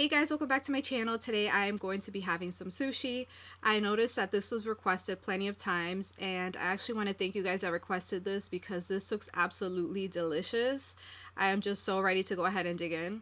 Hey guys, welcome back to my channel. Today I am going to be having some sushi. I noticed that this was requested plenty of times, and I actually want to thank you guys that requested this because this looks absolutely delicious. I am just so ready to go ahead and dig in.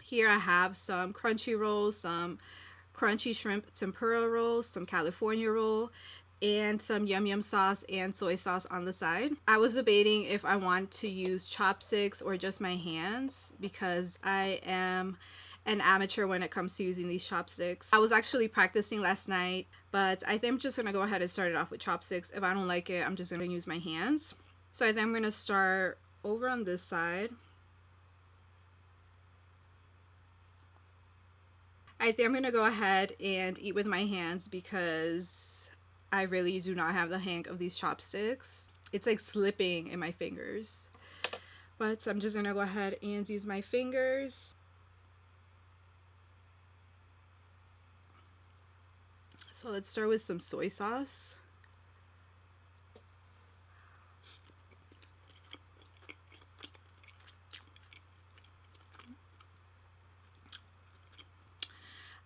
Here I have some crunchy rolls, some crunchy shrimp tempura rolls, some California roll, and some yum yum sauce and soy sauce on the side. I was debating if I want to use chopsticks or just my hands because I am an amateur when it comes to using these chopsticks. I was actually practicing last night, but I think I'm just gonna go ahead and start it off with chopsticks. If I don't like it, I'm just gonna use my hands. So I think I'm gonna start over on this side. I think I'm gonna go ahead and eat with my hands because I really do not have the hang of these chopsticks. It's like slipping in my fingers. But I'm just gonna go ahead and use my fingers. So let's start with some soy sauce.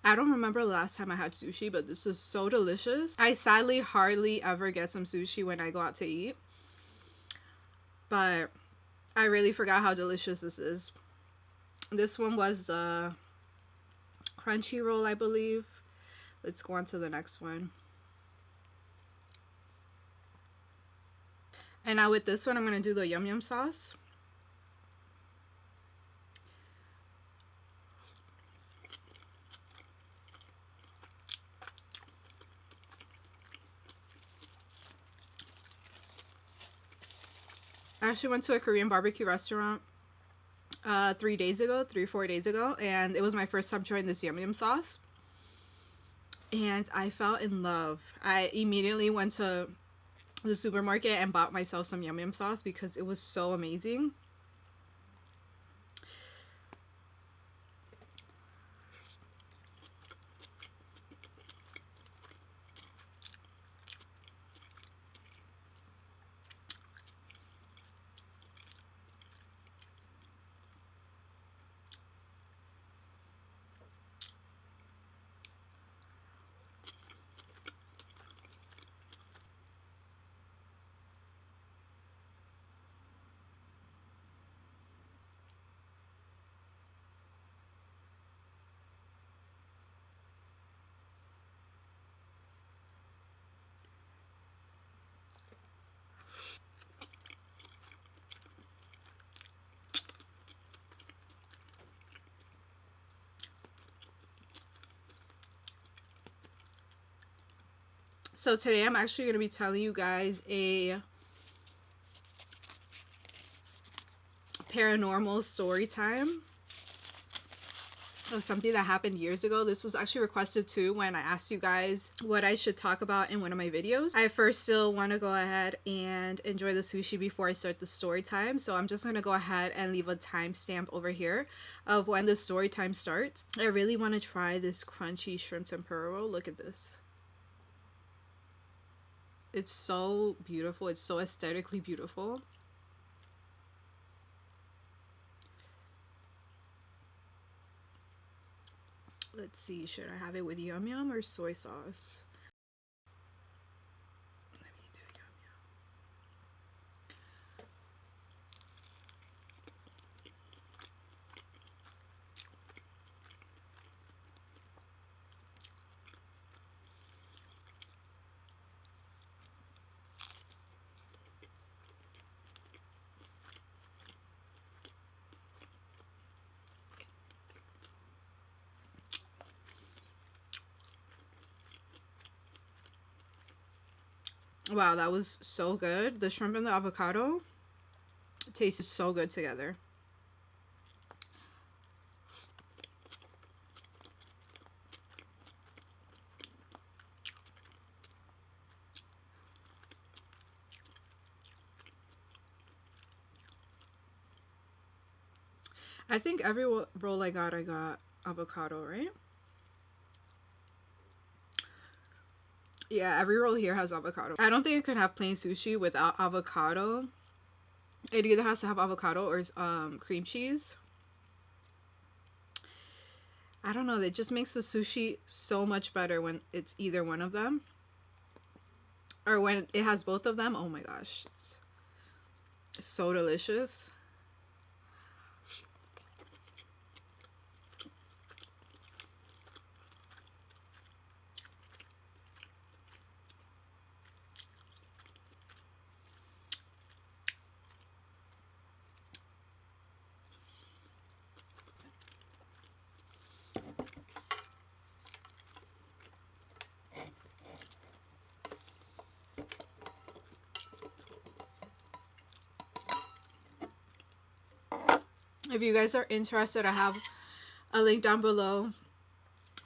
I don't remember the last time I had sushi, but this is so delicious. I sadly hardly ever get some sushi when I go out to eat, but I really forgot how delicious this is. This one was the crunchy roll, I believe. Let's go on to the next one. And now with this one, I'm going to do the yum yum sauce. I actually went to a Korean barbecue restaurant 3 days ago, 3-4 days ago, and it was my first time trying this yum yum sauce. And I fell in love. I immediately went to the supermarket and bought myself some yum yum sauce because it was so amazing. So today I'm actually going to be telling you guys a paranormal story time of something that happened years ago. This was actually requested too when I asked you guys what I should talk about in one of my videos. I first still want to go ahead and enjoy the sushi before I start the story time, so I'm just going to go ahead and leave a timestamp over here of when the story time starts. I really want to try this crunchy shrimp tempura roll. Look at this. It's so beautiful. It's so aesthetically beautiful. Let's see, should I have it with yum yum or soy sauce? Let me do yum yum. Wow, that was so good. The shrimp and the avocado tasted so good together. I think every roll I got avocado, right? Yeah, every roll here has avocado. I don't think I could have plain sushi without avocado. It either has to have avocado or cream cheese. I don't know. It just makes the sushi so much better when it's either one of them. Or when it has both of them. Oh my gosh. It's so delicious. If you guys are interested, I have a link down below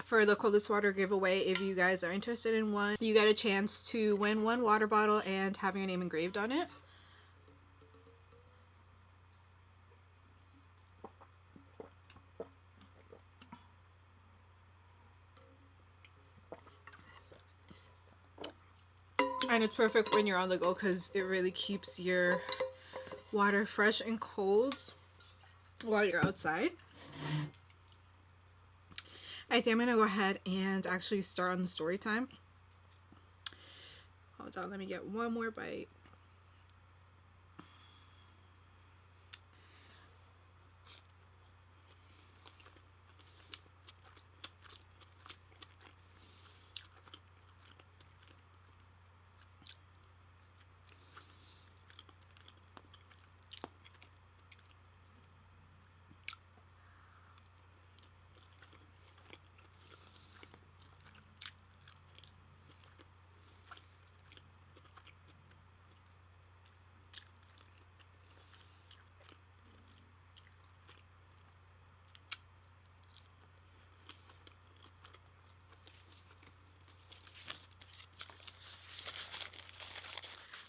for the coldest water giveaway. If you guys are interested in one, you get a chance to win one water bottle and have your name engraved on it. And it's perfect when you're on the go because it really keeps your water fresh and cold while you're outside. I think I'm gonna go ahead and actually start on the story time. Hold on, let me get one more bite.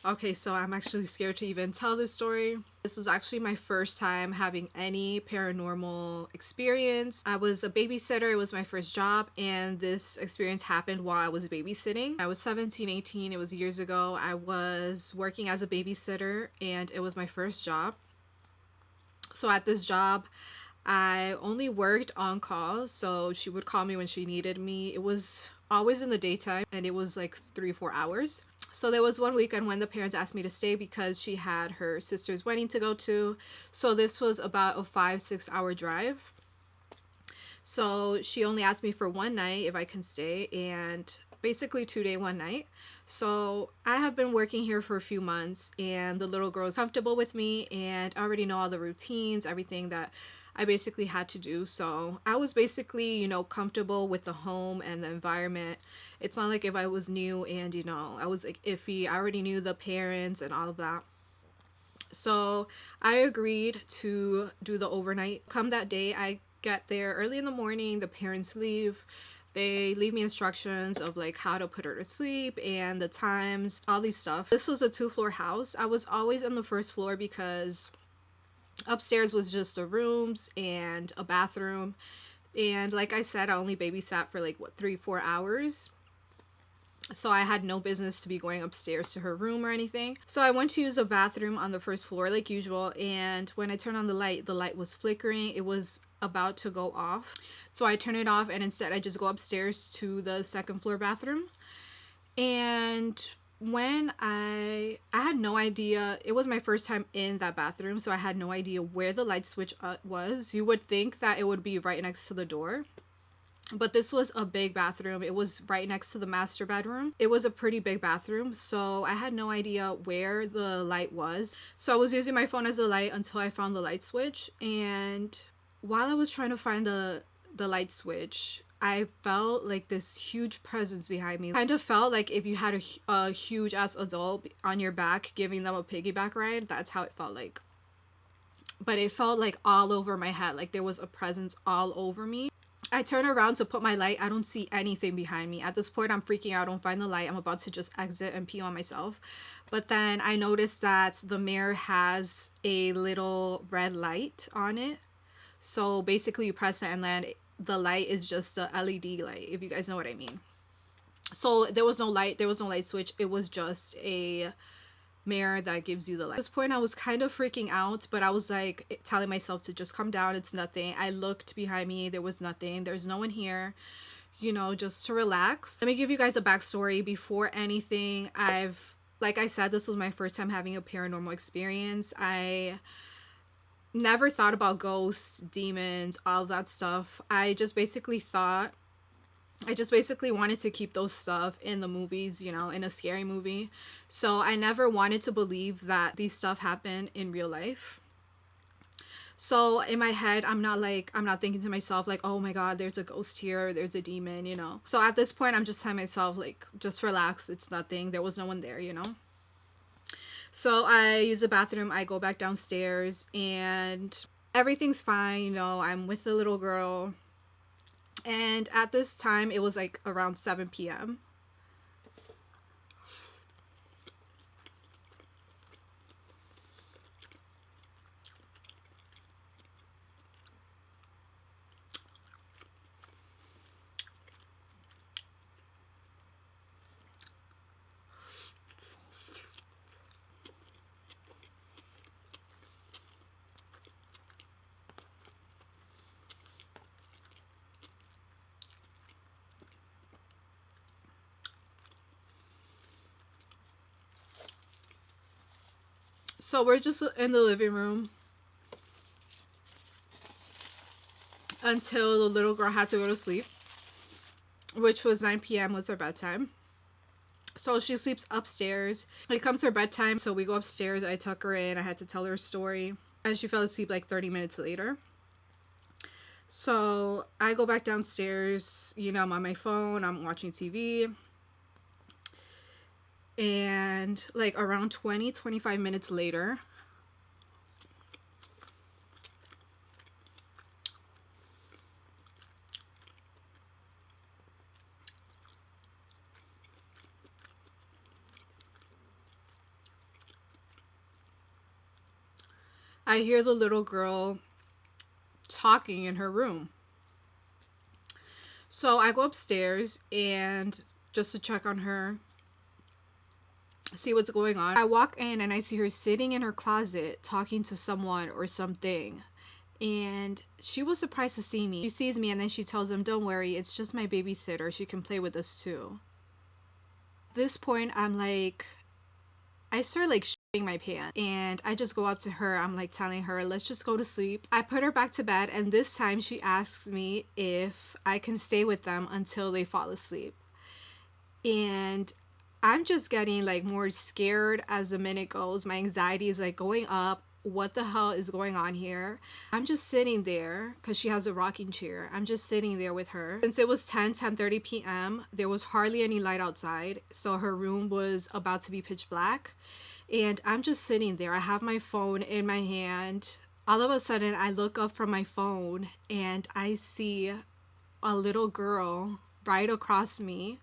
Okay, so I'm actually scared to even tell this story. This was actually my first time having any paranormal experience. I was a babysitter. It was my first job, and this experience happened while I was babysitting. I was 17, 18. It was years ago. I was working as a babysitter, and it was my first job. So at this job, I only worked on call, so she would call me when she needed me. It was always in the daytime, and it was like 3-4 hours. So there was one weekend when the parents asked me to stay because she had her sister's wedding to go to. So this was about a 5-6 hour drive. So she only asked me for one night if I can stay, and basically 2 day, 1 night. So I have been working here for a few months, and the little girl is comfortable with me, and I already know all the routines, everything that I basically had to do. So I was basically, comfortable with the home and the environment. It's not like if I was new and, I was like iffy. I already knew the parents and all of that. So I agreed to do the overnight. Come that day, I get there early in the morning. The parents leave. They leave me instructions of like how to put her to sleep and the times, all these stuff. This was a 2-floor house. I was always on the first floor because upstairs was just the rooms and a bathroom. And like I said, I only babysat for 3-4 hours. So I had no business to be going upstairs to her room or anything. So I went to use a bathroom on the first floor like usual. And when I turned on the light was flickering. It was about to go off. So I turned it off, and instead I just go upstairs to the second floor bathroom. And when I had no idea, it was my first time in that bathroom, so I had no idea where the light switch was. You would think that it would be right next to the door, but this was a big bathroom. It was right next to the master bedroom. It was a pretty big bathroom, so I had no idea where the light was. So I was using my phone as a light until I found the light switch. And while I was trying to find the light switch, I felt like this huge presence behind me. Kind of felt like if you had a huge ass adult on your back giving them a piggyback ride. That's how it felt like. But it felt like all over my head, like there was a presence all over me. I turn around to put my light. I don't see anything behind me. At this point, I'm freaking out. I don't find the light. I'm about to just exit and pee on myself. But then I noticed that the mirror has a little red light on it. So basically you press it and then the light is just a LED light, if you guys know what I mean. So there was no light switch. It was just a mirror that gives you the light. At this point I was kind of freaking out, but I was like telling myself to just calm down, it's nothing. I looked behind me, there was nothing, there's no one here, you know, just to relax. Let me give you guys a backstory. Before anything, like I said, this was my first time having a paranormal experience. I never thought about ghosts, demons, all that stuff. I just basically wanted to keep those stuff in the movies, you know, in a scary movie. So I never wanted to believe that these stuff happen in real life. So in my head, I'm not thinking to myself like, oh my god, there's a ghost here, there's a demon, you know. So at this point, I'm just telling myself like, just relax, it's nothing, there was no one there, you know. So I use the bathroom, I go back downstairs, and everything's fine, you know. I'm with the little girl, and at this time it was like around 7 p.m. So we're just in the living room until the little girl had to go to sleep, which was 9 p.m. was her bedtime. So she sleeps upstairs. It comes her bedtime, so we go upstairs. I tuck her in. I had to tell her a story, and she fell asleep like 30 minutes later. So I go back downstairs. You know, I'm on my phone. I'm watching TV. And like around 25 minutes later, I hear the little girl talking in her room. So I go upstairs and just to check on her, see what's going on. I walk in and I see her sitting in her closet talking to someone or something. And she was surprised to see me. She sees me and then she tells them, don't worry, it's just my babysitter. She can play with us too. At this point, I'm like, I start like shitting my pants, and I just go up to her. I'm like telling her, let's just go to sleep. I put her back to bed, and this time she asks me if I can stay with them until they fall asleep. And I'm just getting like more scared as the minute goes. My anxiety is like going up. What the hell is going on here? I'm just sitting there because she has a rocking chair. I'm just sitting there with her. Since it was 10:30 p.m., there was hardly any light outside. So her room was about to be pitch black. And I'm just sitting there. I have my phone in my hand. All of a sudden, I look up from my phone and I see a little girl right across me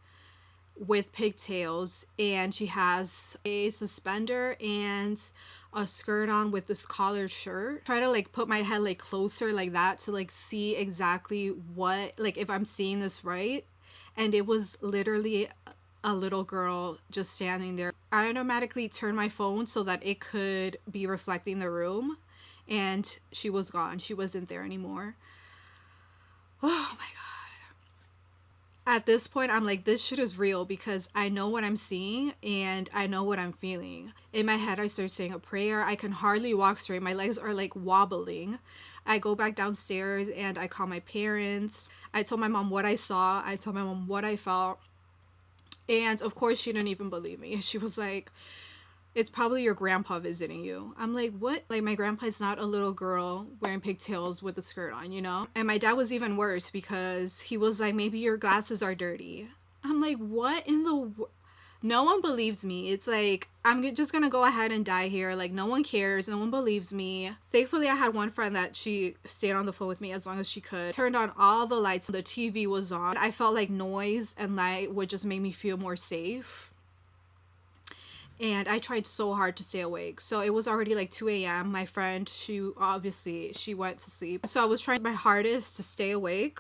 with pigtails, and she has a suspender and a skirt on with this collared shirt. Try to like put my head like closer like that to like see exactly what, like if I'm seeing this right. And it was literally a little girl just standing there. I automatically turned my phone so that it could be reflecting the room, and she was gone. She wasn't there anymore. Oh my god. At this point, I'm like, this shit is real because I know what I'm seeing and I know what I'm feeling. In my head, I start saying a prayer. I can hardly walk straight. My legs are like wobbling. I go back downstairs and I call my parents. I told my mom what I saw. I told my mom what I felt. And of course, she didn't even believe me. She was like, it's probably your grandpa visiting you. I'm like, what? Like, my grandpa is not a little girl wearing pigtails with a skirt on, you know? And my dad was even worse because he was like, maybe your glasses are dirty. I'm like, what in the no one believes me. It's like, I'm just gonna go ahead and die here. Like, no one cares. No one believes me. Thankfully, I had one friend that she stayed on the phone with me as long as she could. Turned on all the lights. The TV was on. I felt like noise and light would just make me feel more safe. and I tried so hard to stay awake. So it was already like 2 a.m. My friend, she went to sleep. So I was trying my hardest to stay awake.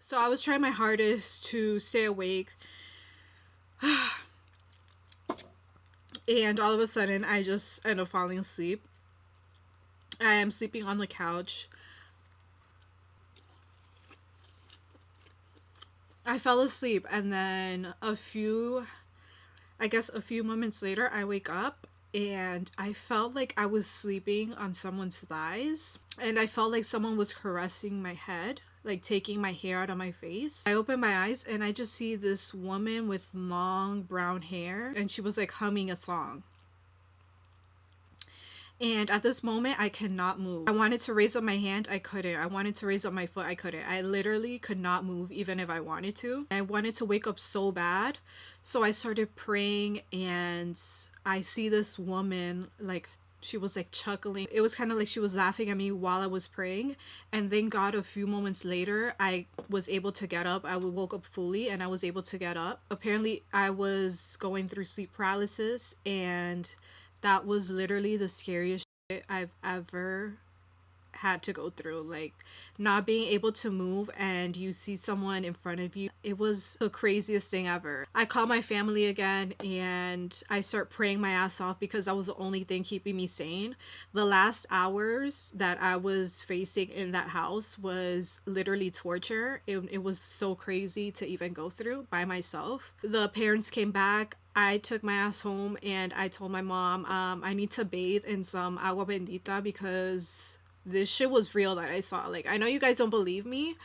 So I was trying my hardest to stay awake. And all of a sudden, I just end up falling asleep. I am sleeping on the couch. I fell asleep, and then I guess a few moments later, I wake up and I felt like I was sleeping on someone's thighs, and I felt like someone was caressing my head, like taking my hair out of my face. I opened my eyes and I just see this woman with long brown hair, and she was like humming a song. And at this moment, I cannot move. I wanted to raise up my hand, I couldn't. I wanted to raise up my foot, I couldn't. I literally could not move even if I wanted to. I wanted to wake up so bad. So I started praying, and I see this woman, like, she was like chuckling. It was kind of like she was laughing at me while I was praying. And thank God a few moments later, I was able to get up. I woke up fully and I was able to get up. Apparently, I was going through sleep paralysis, and that was literally the scariest shit I've ever had to go through. Like, not being able to move and you see someone in front of you. It was the craziest thing ever. I call my family again and I start praying my ass off because that was the only thing keeping me sane. The last hours that I was facing in that house was literally torture. It was so crazy to even go through by myself. The parents came back. I took my ass home and I told my mom, I need to bathe in some agua bendita because this shit was real that I saw. Like, I know you guys don't believe me,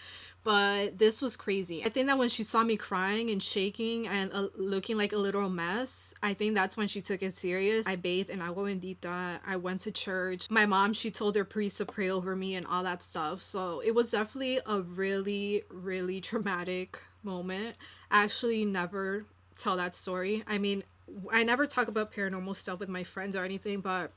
but this was crazy. I think that when she saw me crying and shaking and looking like a little mess, I think that's when she took it serious. I bathed in agua bendita. I went to church. My mom, she told her priest to pray over me and all that stuff. So it was definitely a really, really traumatic moment. I actually never tell that story. I mean, I never talk about paranormal stuff with my friends or anything, but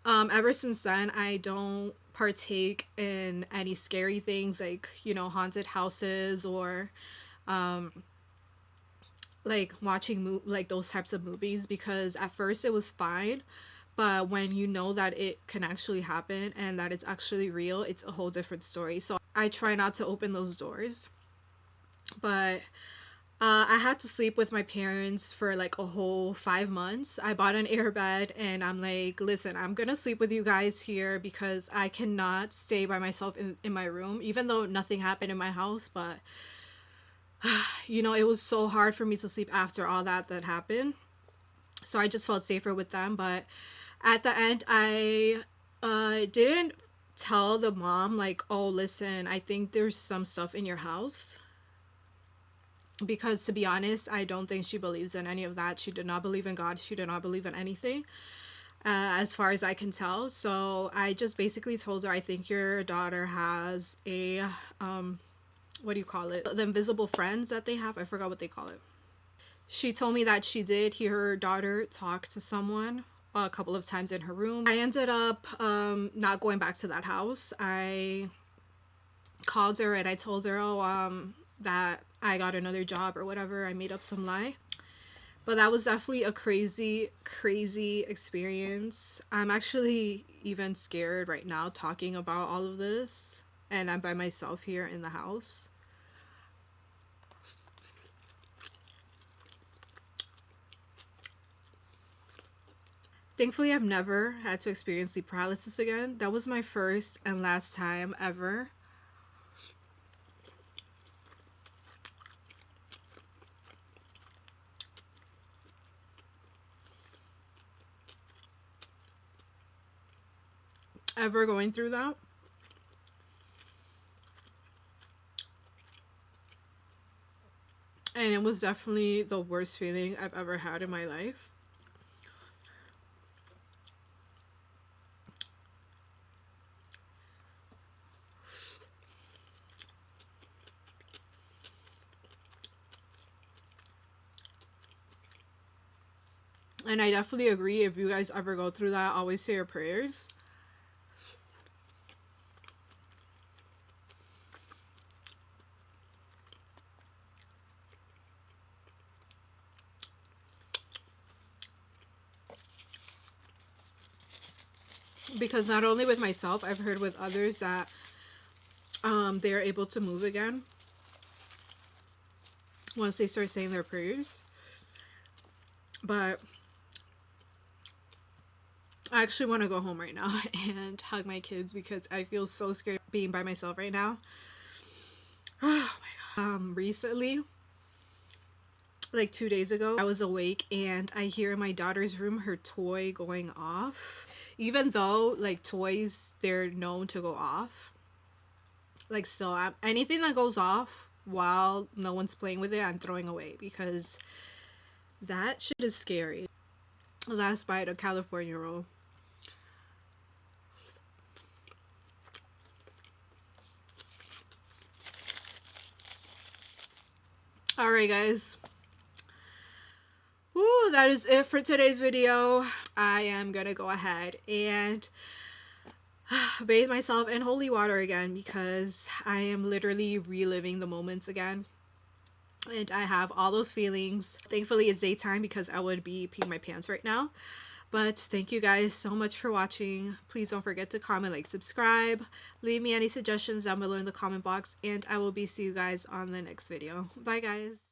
ever since then, I don't partake in any scary things like, you know, haunted houses or like watching like those types of movies, because at first it was fine, but when you know that it can actually happen and that it's actually real, it's a whole different story. So I try not to open those doors. But I had to sleep with my parents for like a whole 5 months. I bought an airbed and I'm like, listen, I'm gonna sleep with you guys here because I cannot stay by myself in my room, even though nothing happened in my house. But, you know, it was so hard for me to sleep after all that happened. So I just felt safer with them. But at the end, I didn't tell the mom, like, oh, listen, I think there's some stuff in your house, because to be honest, I don't think she believes in any of that. She did not believe in God. She did not believe in anything, as far as I can tell. So I just basically told her, I think your daughter has a what do you call it, the invisible friends that they have. I forgot what they call it. She told me that she did hear her daughter talk to someone a couple of times in her room. I ended up not going back to that house. I called her and I told her, that I got another job or whatever. I made up some lie. But that was definitely a crazy, crazy experience. I'm actually even scared right now talking about all of this. And I'm by myself here in the house. Thankfully, I've never had to experience sleep paralysis again. That was my first and last time ever. ever going through that. And it was definitely the worst feeling I've ever had in my life. And I definitely agree, if you guys ever go through that, always say your prayers. Because not only with myself, I've heard with others that they're able to move again once they start saying their prayers. But I actually want to go home right now and hug my kids because I feel so scared being by myself right now. Oh my god. Recently, like 2 days ago, I was awake and I hear in my daughter's room her toy going off. Even though like toys, they're known to go off, like still anything that goes off while no one's playing with it, I'm throwing away because that shit is scary. Last bite of California roll. Alright guys, woo, that is it for today's video. I am gonna go ahead and bathe myself in holy water again because I am literally reliving the moments again. And I have all those feelings. Thankfully it's daytime because I would be peeing my pants right now. But thank you guys so much for watching. Please don't forget to comment, like, subscribe. Leave me any suggestions down below in the comment box. And I will see you guys on the next video. Bye guys.